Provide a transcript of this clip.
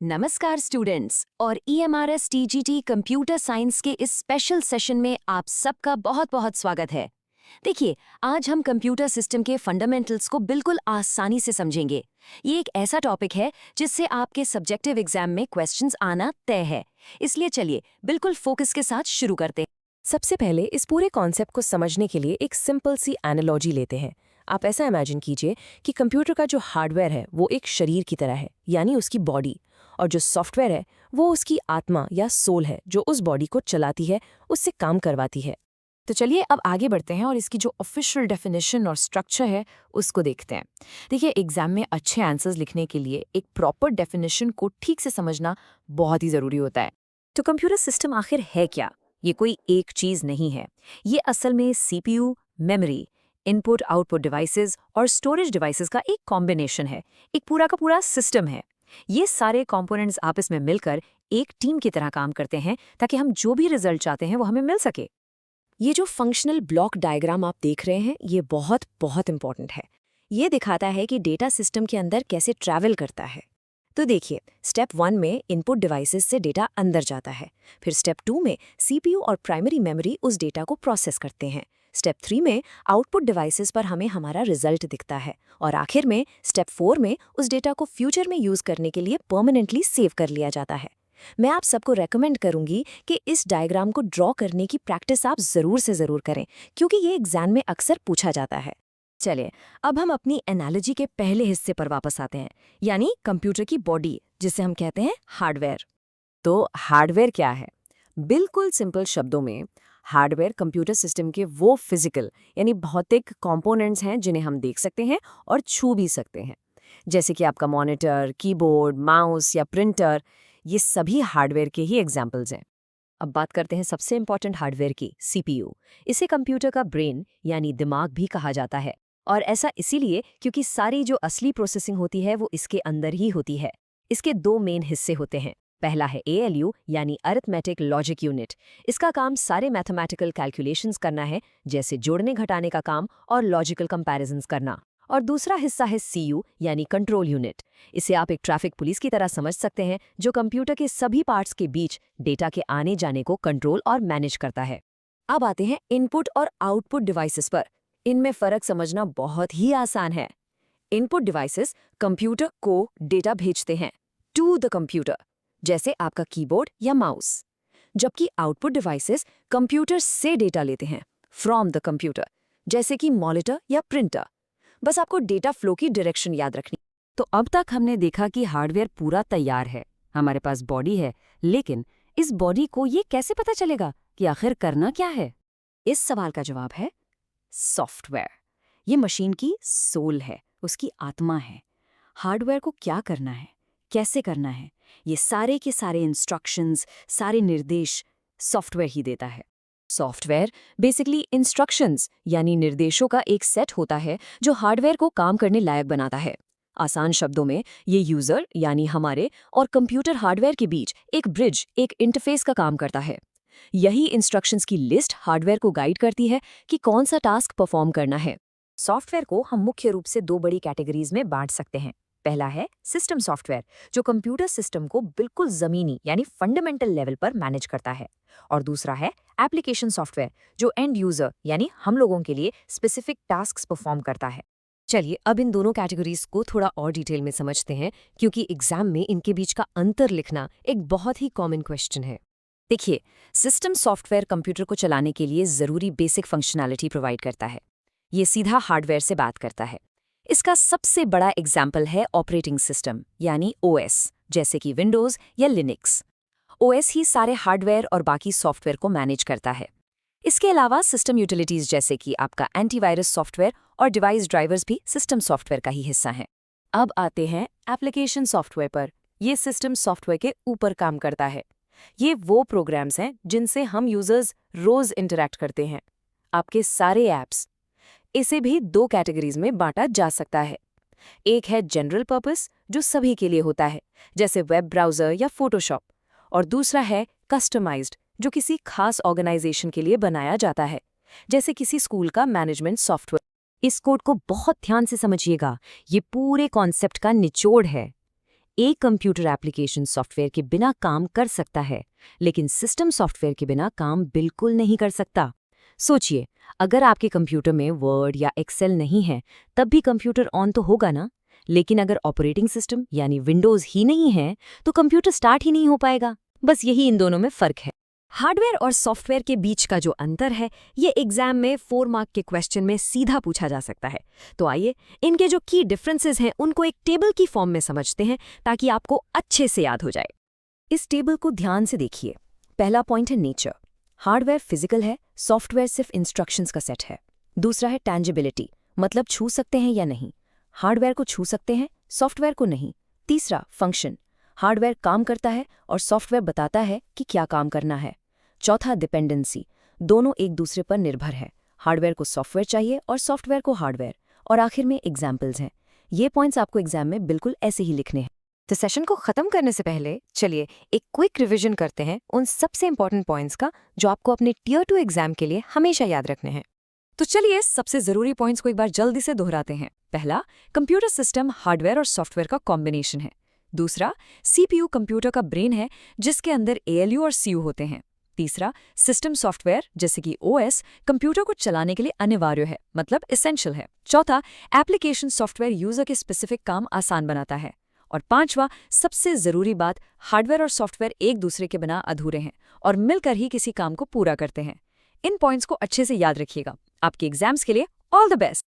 नमस्कार स्टूडेंट्स और EMRS TGT computer science के इस स्पेशल सेशन में आप सबका बहुत बहुत स्वागत है। देखिए, आज हम कंप्यूटर सिस्टम के फंडामेंटल्स को बिल्कुल आसानी से समझेंगे। ये एक ऐसा टॉपिक है जिससे आपके सब्जेक्टिव एग्जाम में क्वेश्चंस आना तय है। इसलिए चलिए बिल्कुल फोकस के साथ शुरू करते हैं। सबसे पहले इस पूरे कॉन्सेप्ट को समझने के लिए एक सिंपल सी एनालॉजी लेते हैं। आप ऐसा इमेजिन कीजिए कि कंप्यूटर का जो हार्डवेयर है वो एक शरीर की तरह है, यानी उसकी बॉडी, और जो सॉफ्टवेयर है वो उसकी आत्मा या सोल है, जो उस बॉडी को चलाती है, उससे काम करवाती है। तो चलिए अब आगे बढ़ते हैं और इसकी जो ऑफिशियल डेफिनेशन और स्ट्रक्चर है उसको देखते हैं। देखिए, एग्जाम में अच्छे आंसर्स लिखने के लिए एक प्रॉपर डेफिनेशन को ठीक से समझना बहुत ही ज़रूरी होता है। तो कंप्यूटर सिस्टम आखिर है क्या? ये कोई एक चीज़ नहीं है। ये असल में CPU, memory, input output devices और स्टोरेज डिवाइसेस का एक कॉम्बिनेशन है, एक पूरा का पूरा सिस्टम है। ये सारे कंपोनेंट्स आपस में मिलकर एक टीम की तरह काम करते हैं ताकि हम जो भी रिजल्ट चाहते हैं वो हमें मिल सके। ये जो फंक्शनल ब्लॉक डायग्राम आप देख रहे हैं ये बहुत बहुत इंपॉर्टेंट है। ये दिखाता है कि डेटा सिस्टम के अंदर कैसे ट्रैवल करता है। तो देखिए, स्टेप 1 में इनपुट डिवाइसेस से डेटा अंदर जाता है। फिर स्टेप 2 में CPU और प्राइमरी मेमोरी उस डेटा को प्रोसेस करते हैं। स्टेप 3 में आउटपुट डिवाइसेस पर हमें हमारा रिजल्ट दिखता है। और आखिर में स्टेप 4 में उस डेटा को फ्यूचर में यूज करने के लिए परमानेंटली सेव कर लिया जाता है। मैं आप सबको रेकमेंड करूंगी कि इस डायग्राम को ड्रॉ करने की प्रैक्टिस आप ज़रूर से ज़रूर करें, क्योंकि ये एग्जाम में अक्सर पूछा जाता है। चलिए, अब हम अपनी एनालॉजी के पहले हिस्से पर वापस आते हैं, यानी कंप्यूटर की बॉडी, जिसे हम कहते हैं हार्डवेयर। तो हार्डवेयर क्या है? बिल्कुल सिंपल शब्दों में, हार्डवेयर कंप्यूटर सिस्टम के वो फिजिकल यानी भौतिक कंपोनेंट्स हैं जिन्हें हम देख सकते हैं और छू भी सकते हैं। जैसे कि आपका मॉनिटर, कीबोर्ड, माउस या प्रिंटर, ये सभी हार्डवेयर के ही एग्जाम्पल्स हैं। अब बात करते हैं सबसे इंपॉर्टेंट हार्डवेयर की, CPU। इसे कंप्यूटर का ब्रेन यानी दिमाग भी कहा जाता है, और ऐसा इसीलिए क्योंकि सारी जो असली प्रोसेसिंग होती है वो इसके अंदर ही होती है। इसके दो मेन हिस्से होते हैं। पहला है ALU यानी अरिथमेटिक लॉजिक यूनिट। इसका काम सारे मैथमेटिकल कैलकुलेशंस करना है, जैसे जोड़ने घटाने का काम और लॉजिकल कंपैरिजंस करना। और दूसरा हिस्सा है CU यानी कंट्रोल यूनिट। इसे आप एक ट्रैफिक पुलिस की तरह समझ सकते हैं, जो कंप्यूटर के सभी पार्ट्स के बीच डेटा के आने जाने को कंट्रोल और मैनेज करता है। अब आते हैं इनपुट और आउटपुट डिवाइसेस पर। इनमें फर्क समझना बहुत ही आसान है। इनपुट डिवाइसेस कंप्यूटर को डेटा भेजते हैं टू द कंप्यूटर, जैसे आपका कीबोर्ड या माउस, जबकि आउटपुट डिवाइसेस कंप्यूटर से डेटा लेते हैं फ्रॉम द कंप्यूटर, जैसे कि मॉनिटर या प्रिंटर। बस आपको डेटा फ्लो की डायरेक्शन याद रखनी। तो अब तक हमने देखा कि हार्डवेयर पूरा तैयार है, हमारे पास बॉडी है, लेकिन इस बॉडी को ये कैसे पता चलेगा कि आखिर करना क्या है? इस सवाल का जवाब है सॉफ्टवेयर। ये मशीन की सोल है, उसकी आत्मा है। हार्डवेयर को क्या करना है, कैसे करना है, ये सारे के सारे इंस्ट्रक्शंस, सारे निर्देश सॉफ्टवेयर ही देता है। सॉफ्टवेयर बेसिकली इंस्ट्रक्शंस यानी निर्देशों का एक सेट होता है जो हार्डवेयर को काम करने लायक बनाता है। आसान शब्दों में, ये यूजर यानी हमारे और कंप्यूटर हार्डवेयर के बीच एक ब्रिज, एक इंटरफेस का काम करता है। यही इंस्ट्रक्शंस की लिस्ट हार्डवेयर को गाइड करती है कि कौन सा टास्क परफॉर्म करना है। सॉफ्टवेयर को हम मुख्य रूप से दो बड़ी कैटेगरीज में बांट सकते हैं। पहला है सिस्टम सॉफ्टवेयर, जो कंप्यूटर सिस्टम को बिल्कुल जमीनी यानी फंडामेंटल लेवल पर मैनेज करता है। और दूसरा है एप्लीकेशन सॉफ्टवेयर, जो एंड यूजर यानी हम लोगों के लिए स्पेसिफिक टास्क्स परफॉर्म करता है। चलिए अब इन दोनों कैटेगरीज को थोड़ा और डिटेल में समझते हैं, क्योंकि एग्जाम में इनके बीच का अंतर लिखना एक बहुत ही कॉमन क्वेश्चन है। देखिए, सिस्टम सॉफ्टवेयर कंप्यूटर को चलाने के लिए जरूरी बेसिक फंक्शनैलिटी प्रोवाइड करता है। ये सीधा हार्डवेयर से बात करता है। इसका सबसे बड़ा एग्जाम्पल है ऑपरेटिंग सिस्टम यानी OS, जैसे कि विंडोज या लिनक्स। OS ही सारे हार्डवेयर और बाकी सॉफ्टवेयर को मैनेज करता है। इसके अलावा सिस्टम यूटिलिटीज जैसे कि आपका एंटीवायरस सॉफ्टवेयर और डिवाइस ड्राइवर्स भी सिस्टम सॉफ्टवेयर का ही हिस्सा हैं। अब आते हैं एप्लीकेशन सॉफ्टवेयर पर। ये सिस्टम सॉफ्टवेयर के ऊपर काम करता है। ये वो प्रोग्राम्स हैं जिनसे हम यूजर्स रोज इंटरैक्ट करते हैं, आपके सारे ऐप्स। इसे भी दो कैटेगरीज में बांटा जा सकता है। एक है जनरल पर्पस, जो सभी के लिए होता है, जैसे वेब ब्राउज़र या फोटोशॉप। और दूसरा है कस्टमाइज्ड, जो किसी खास ऑर्गेनाइजेशन के लिए बनाया जाता है, जैसे किसी स्कूल का मैनेजमेंट सॉफ्टवेयर। इस कोड को बहुत ध्यान से समझिएगा, ये पूरे कॉन्सेप्ट का निचोड़ है। एक कंप्यूटर एप्लीकेशन सॉफ्टवेयर के बिना काम कर सकता है, लेकिन सिस्टम सॉफ्टवेयर के बिना काम बिल्कुल नहीं कर सकता। सोचिए, अगर आपके कंप्यूटर में वर्ड या एक्सेल नहीं है, तब भी कंप्यूटर ऑन तो होगा ना? लेकिन अगर ऑपरेटिंग सिस्टम यानी विंडोज़ ही नहीं है, तो कंप्यूटर स्टार्ट ही नहीं हो पाएगा। बस यही इन दोनों में फ़र्क है। हार्डवेयर और सॉफ्टवेयर के बीच का जो अंतर है, ये एग्जाम में 4 मार्क के क्वेश्चन में सीधा पूछा जा सकता है। तो आइए, इनके जो की डिफरेंसेस हैं उनको एक टेबल की फॉर्म में समझते हैं, ताकि आपको अच्छे से याद हो जाए। इस टेबल को ध्यान से देखिए। पहला पॉइंट है नेचर। हार्डवेयर फिजिकल है, सॉफ्टवेयर सिर्फ इंस्ट्रक्शंस का सेट है। दूसरा है टैंजिबिलिटी, मतलब छू सकते हैं या नहीं। हार्डवेयर को छू सकते हैं, सॉफ्टवेयर को नहीं। तीसरा फंक्शन, हार्डवेयर काम करता है और सॉफ्टवेयर बताता है कि क्या काम करना है। चौथा डिपेंडेंसी, दोनों एक दूसरे पर निर्भर है। हार्डवेयर को सॉफ्टवेयर चाहिए और सॉफ्टवेयर को हार्डवेयर। और आखिर में एग्जाम्पल्स हैं। ये पॉइंट्स आपको एग्जाम में बिल्कुल ऐसे ही लिखने हैं। तो सेशन को खत्म करने से पहले चलिए एक क्विक रिवीजन करते हैं उन सबसे इंपॉर्टेंट पॉइंट्स का, जो आपको अपने टियर 2 एग्जाम के लिए हमेशा याद रखने हैं। तो चलिए सबसे जरूरी पॉइंट्स को एक बार जल्दी से दोहराते हैं। पहला, कंप्यूटर सिस्टम हार्डवेयर और सॉफ्टवेयर का कॉम्बिनेशन है। दूसरा, सीपीयू कंप्यूटर का ब्रेन है, जिसके अंदर एएलयू और सीयू होते हैं। तीसरा, सिस्टम सॉफ्टवेयर जैसे कि ओएस कंप्यूटर को चलाने के लिए अनिवार्य है, मतलब एसेंशियल है। चौथा, एप्लीकेशन सॉफ्टवेयर यूजर के स्पेसिफिक काम आसान बनाता है। और पांचवा, सबसे जरूरी बात, हार्डवेयर और सॉफ्टवेयर एक दूसरे के बिना अधूरे हैं और मिलकर ही किसी काम को पूरा करते हैं। इन पॉइंट्स को अच्छे से याद रखिएगा। आपके एग्जाम्स के लिए ऑल द बेस्ट।